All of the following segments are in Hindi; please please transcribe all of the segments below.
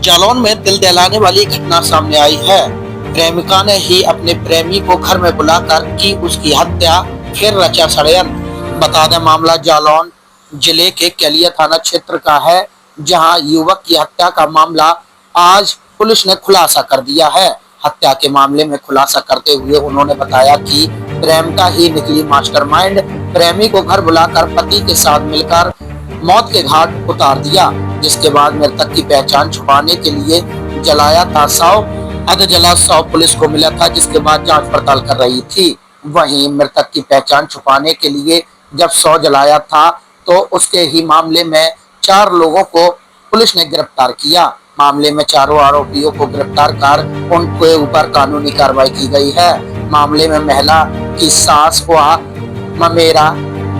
जालौन में दिल दहलाने वाली घटना सामने आई है। प्रेमिका ने ही अपने प्रेमी को घर में बुलाकर की उसकी हत्या, फिर रचा षड्यंत्र। बता दें, मामला जालौन जिले के केलिया थाना क्षेत्र का है, जहां युवक की हत्या का मामला आज पुलिस ने खुलासा कर दिया है। हत्या के मामले में खुलासा करते हुए उन्होंने बताया कि प्रेमिका ही निकली मास्टरमाइंड। प्रेमी को घर बुलाकर पति के साथ मिलकर मौत के घाट उतार दिया, जिसके बाद मृतक की पहचान छुपाने के लिए जलाया था शव। अधजला शव पुलिस को मिला था, जिसके बाद जांच पड़ताल कर रही थी। वहीं मृतक की पहचान छुपाने के लिए जब शव जलाया था तो उसके ही मामले में 4 लोगों को पुलिस ने गिरफ्तार किया। मामले में चारों आरोपियों को गिरफ्तार कर उनके ऊपर कानूनी कार्रवाई की गई है। मामले में महिला की सास व ममेरा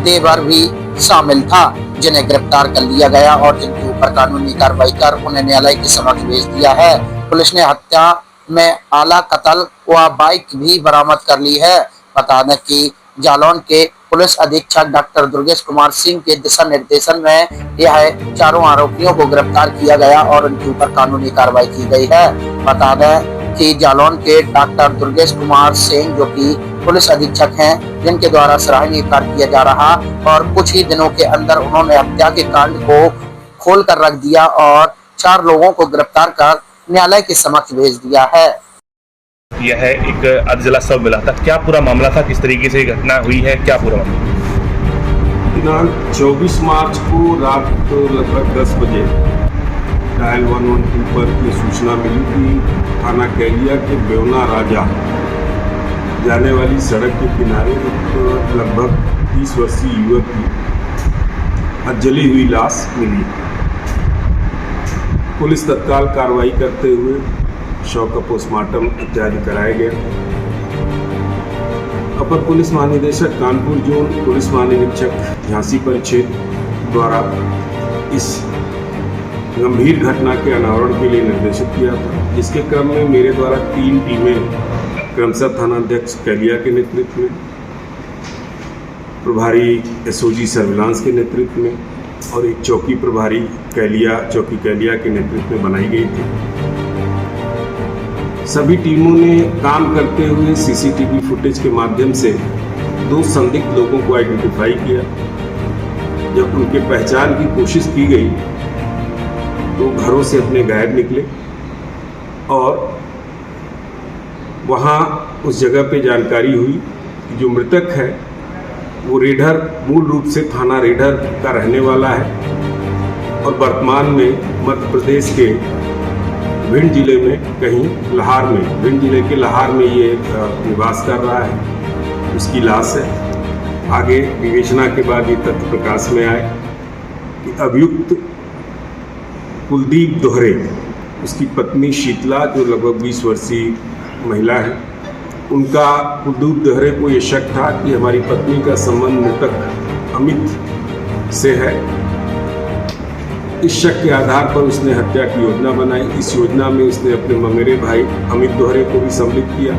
देवर भी शामिल था, जिन्हें गिरफ्तार कर लिया गया और जिनके ऊपर कानूनी कार्रवाई कर उन्हें न्यायालय के समक्ष भेज दिया है। पुलिस ने हत्या में आला कत्ल व बाइक भी बरामद कर ली है। बता दें कि जालौन के पुलिस अधीक्षक डॉक्टर दुर्गेश कुमार सिंह के दिशा निर्देशन में यह चारों आरोपियों को गिरफ्तार किया गया और उनके ऊपर कानूनी कार्रवाई की गई है। बता दें कि जालौन के डॉक्टर दुर्गेश कुमार सिंह, जो कि पुलिस अधीक्षक हैं, जिनके द्वारा सराहनीय कार्य किया जा रहा और कुछ ही दिनों के अंदर उन्होंने हत्या के कांड को खोल कर रख दिया और 4 लोगों को गिरफ्तार कर न्यायालय के समक्ष भेज दिया है। यह है एक अधजला शव मिला था, क्या पूरा मामला था, किस तरीके से घटना हुई है, क्या पूरा मामला? दिनांक 24 मार्च को रात लगभग 10 बजे डायल 112 पर की सूचना मिली कि थाना केलिया के बेवना राजा जाने वाली सड़क के किनारे एक लगभग 30 वर्षीय युवक की जली हुई लाश मिली। पुलिस तत्काल कार्रवाई करते हुए शव का पोस्टमार्टम इत्यादि कराया गया। अपर पुलिस महानिदेशक कानपुर जोन, पुलिस महानिरीक्षक झांसी परिक्षेत्र द्वारा इस गंभीर घटना के अनावरण के लिए निर्देशित किया था। इसके क्रम में मेरे द्वारा 3 टीमें क्रमशः थानाध्यक्ष केलिया के नेतृत्व में, प्रभारी एसओजी सर्विलांस के नेतृत्व में और एक चौकी प्रभारी चौकी केलिया के नेतृत्व में बनाई गई थी। सभी टीमों ने काम करते हुए सीसीटीवी फुटेज के माध्यम से 2 संदिग्ध लोगों को आइडेंटिफाई किया। जब उनके पहचान की कोशिश की गई तो घरों से अपने गायब निकले और वहाँ उस जगह पे जानकारी हुई कि जो मृतक है वो रेढर, मूल रूप से थाना रेढर का रहने वाला है और वर्तमान में मध्य प्रदेश के भिंड जिले में कहीं लाहौर में, भिंड जिले के लाहौर में ये निवास कर रहा है। उसकी लाश है। आगे विवेचना के बाद ये तथ्य प्रकाश में आए कि अभियुक्त कुलदीप दोहरे, उसकी पत्नी शीतला जो लगभग 20 वर्षीय महिला है, उनका कुलदीप दोहरे को ये शक था कि हमारी पत्नी का संबंध मृतक अमित से है। इस शक के आधार पर उसने हत्या की योजना बनाई। इस योजना में उसने अपने ममेरे भाई अमित दोहरे को भी सम्मिलित किया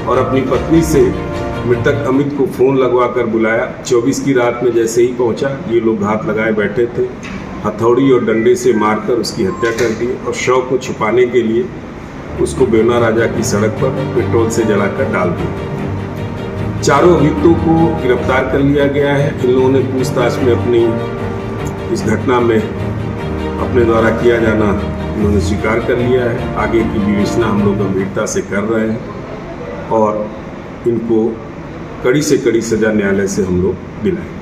और अपनी पत्नी से मृतक अमित को फ़ोन लगवा कर बुलाया। 24 की रात में जैसे ही पहुंचा, ये लोग घात लगाए बैठे थे, हथौड़ी और डंडे से मारकर उसकी हत्या कर दी और शव को छुपाने के लिए उसको बेवना राजा की सड़क पर पेट्रोल से जलाकर डाल दिया। चारों अभियुक्तों को गिरफ्तार कर लिया गया है। इन लोगों ने पूछताछ में अपनी इस घटना में अपने द्वारा किया जाना इन्होंने स्वीकार कर लिया है। आगे की विवेचना हम लोग गंभीरता से कर रहे हैं और इनको कड़ी से कड़ी सजा न्यायालय से हम लोग दिलाएंगे।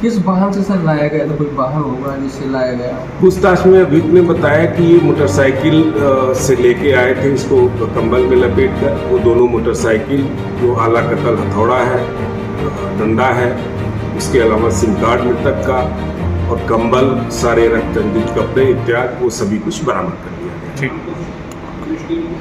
किस वाहन से सर लाया गया था? कोई वाहन होगा जिससे लाया गया? पूछताछ में अभियुक्त ने बताया कि ये मोटरसाइकिल से लेके आए थे इसको कंबल में लपेट कर। वो दोनों मोटरसाइकिल जो आला कत्ल हथौड़ा है, डंडा है, उसके अलावा सिम कार्ड मृतक का और कंबल, सारे रक्त रंजित कपड़े इत्यादि, वो सभी कुछ बरामद कर लिया गया।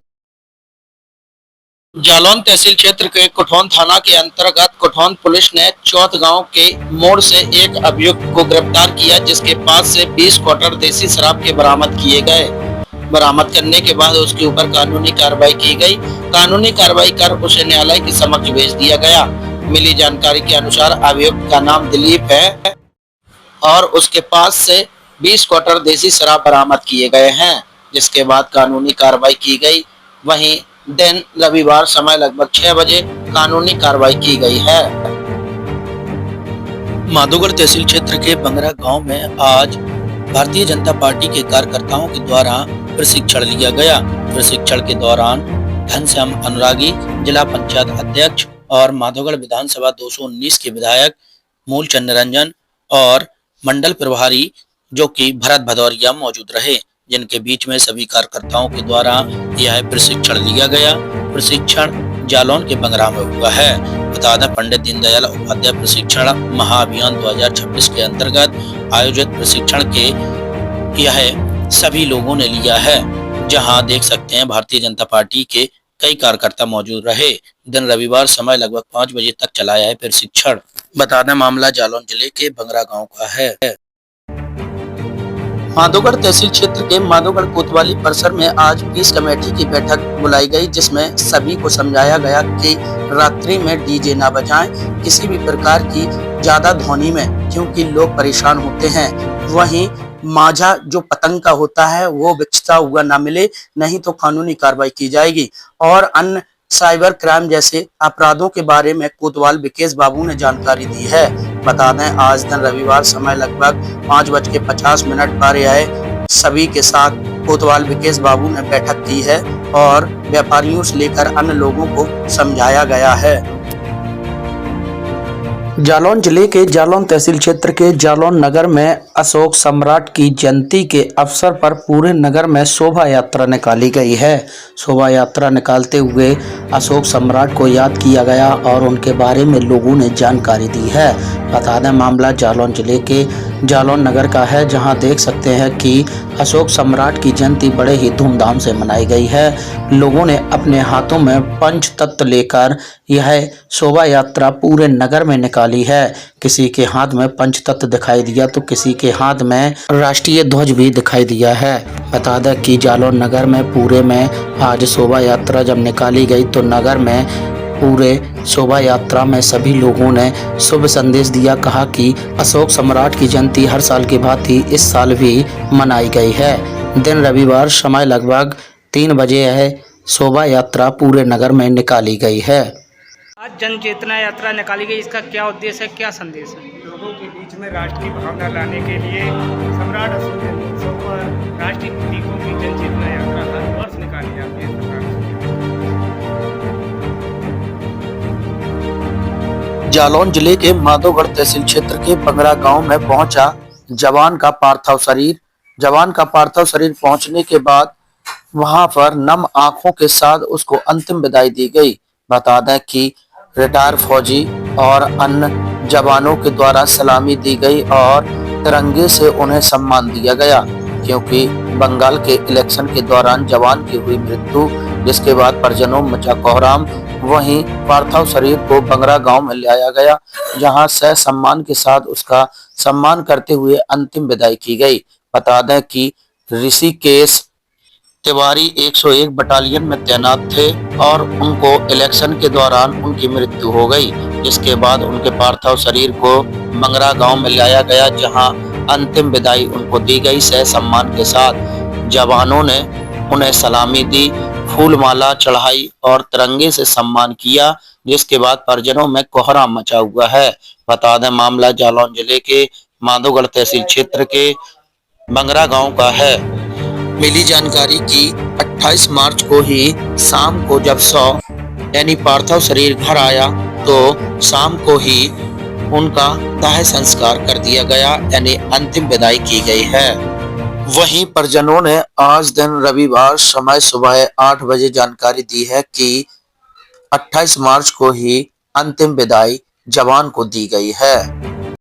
जालौन तहसील क्षेत्र के कोठौन थाना के अंतर्गत कोठौन पुलिस ने चौथ गांव के मोड़ से एक अभियुक्त को गिरफ्तार किया, जिसके पास से 20 क्वार्टर देसी शराब के बरामद किए गए। बरामद करने के बाद उसके ऊपर कानूनी कार्रवाई की गई। कानूनी कार्रवाई कर उसे न्यायालय के समक्ष भेज दिया गया। मिली जानकारी के अनुसार अभियुक्त का नाम दिलीप है और उसके पास से 20 क्वार्टर देसी शराब बरामद किए गए हैं। जिसके बाद कानूनी कार्रवाई की गई। वहीं दिन रविवार समय लगभग 6 बजे कानूनी कार्रवाई की गई है। माधोगढ़ तहसील क्षेत्र के बंगरा गांव में आज भारतीय जनता पार्टी के कार्यकर्ताओं के द्वारा प्रशिक्षण लिया गया। प्रशिक्षण के दौरान घनश्याम अनुरागी जिला पंचायत अध्यक्ष और माधोगढ़ विधानसभा 219 के विधायक मूलचंद रंजन और मंडल प्रभारी जो कि भरत भदौरिया मौजूद रहे, जिनके बीच में सभी कार्यकर्ताओं के द्वारा यह प्रशिक्षण लिया गया। प्रशिक्षण जालौन के बंगरा में हुआ है। बता दें, पंडित दीनदयाल उपाध्याय प्रशिक्षण महाअभियान 2026 के अंतर्गत आयोजित प्रशिक्षण के यह सभी लोगों ने लिया है, जहां देख सकते हैं भारतीय जनता पार्टी के कई कार्यकर्ता मौजूद रहे। दिन रविवार समय लगभग 5 बजे तक चला है प्रशिक्षण। बता दें, मामला जालौन जिले के बंगरा गांव का है। माधोगढ़ तहसील क्षेत्र के माधोगढ़ कोतवाली परिसर में आज पीस कमेटी की बैठक बुलाई गई, जिसमें सभी को समझाया गया कि रात्रि में डीजे ना बजाएं, किसी भी प्रकार की ज्यादा ध्वनि में, क्योंकि लोग परेशान होते हैं। वहीं मांझा जो पतंग का होता है वो बिकता हुआ ना मिले, नहीं तो कानूनी कार्रवाई की जाएगी। और अन्य साइबर क्राइम जैसे अपराधों के बारे में कोतवाल विकेश बाबू ने जानकारी दी है। बता दें, आज दिन रविवार समय लगभग 5:50 पर यह सभी के साथ कोतवाल विकेश बाबू ने बैठक की है और व्यापारियों से लेकर अन्य लोगों को समझाया गया है। जालौन जिले के जालौन तहसील क्षेत्र के जालौन नगर में अशोक सम्राट की जयंती के अवसर पर पूरे नगर में शोभा यात्रा निकाली गई है। शोभा यात्रा निकालते हुए अशोक सम्राट को याद किया गया और उनके बारे में लोगों ने जानकारी दी है। बता दें, मामला जालौन जिले के जालौन नगर का है, जहां देख सकते हैं कि अशोक सम्राट की जयंती बड़े ही धूमधाम से मनाई गई है। लोगों ने अपने हाथों में पंच तत्व लेकर यह शोभा यात्रा पूरे नगर में निकाली है। किसी के हाथ में पंच तत्व दिखाई दिया तो किसी के हाथ में राष्ट्रीय ध्वज भी दिखाई दिया है। बता दें कि जालौन नगर में पूरे में आज शोभा यात्रा जब निकाली गई तो नगर में पूरे शोभा यात्रा में सभी लोगों ने शुभ संदेश दिया। कहा कि अशोक सम्राट की जयंती हर साल की भांति इस साल भी मनाई गई है। दिन रविवार समय लगभग 3 बजे यह शोभा यात्रा पूरे नगर में निकाली गई है। आज जन चेतना यात्रा निकाली गई, इसका क्या उद्देश्य है, क्या संदेश है? लोगों के बीच में राष्ट्रीय भावना लाने के लिए सम्राट अशोक जन्मोत्सव पर राष्ट्रीय प्रतीकों की जन चेतना यात्रा हर वर्ष निकाली जाती है। जालौन जिले के माधोगढ़ तहसील क्षेत्र के बंगरा गांव में पहुंचा जवान का पार्थिव शरीर। जवान का पार्थिव शरीर पहुंचने के बाद वहां पर नम आंखों के साथ उसको अंतिम विदाई दी गई। बता दें कि रिटायर फौजी और अन्य जवानों के द्वारा सलामी दी गई और तिरंगे से उन्हें सम्मान दिया गया, क्योंकि बंगाल के इलेक्शन के दौरान जवान की हुई मृत्यु, जिसके बाद परिजनों मचा कोहराम। वहीं पार्थिव शरीर को बंगरा गांव में लाया गया, जहां सह सम्मान के साथ उसका सम्मान करते हुए अंतिम विदाई की गई। बता दें कि ऋषिकेश तिवारी 101 बटालियन में तैनात थे और उनको इलेक्शन के दौरान उनकी मृत्यु हो गई, जिसके बाद उनके पार्थिव शरीर को बंगरा गांव में लाया गया, जहां अंतिम विदाई उनको दी गई सह सम्मान के साथ। जवानों ने उन्हें सलामी दी, फूलमाला चढ़ाई और तिरंगे से सम्मान किया, जिसके बाद परिजनों में कोहराम मचा हुआ है। बता दें, मामला जालौन जिले के माधोगढ़ तहसील क्षेत्र के बंगरा गांव का है। मिली जानकारी की 28 मार्च को ही शाम को जब यानी पार्थिव शरीर घर आया तो शाम को ही उनका दाह संस्कार कर दिया गया, यानी अंतिम विदाई की गई है। वहीं परिजनों ने आज दिन रविवार समय सुबह 8 बजे जानकारी दी है कि 28 मार्च को ही अंतिम विदाई जवान को दी गई है।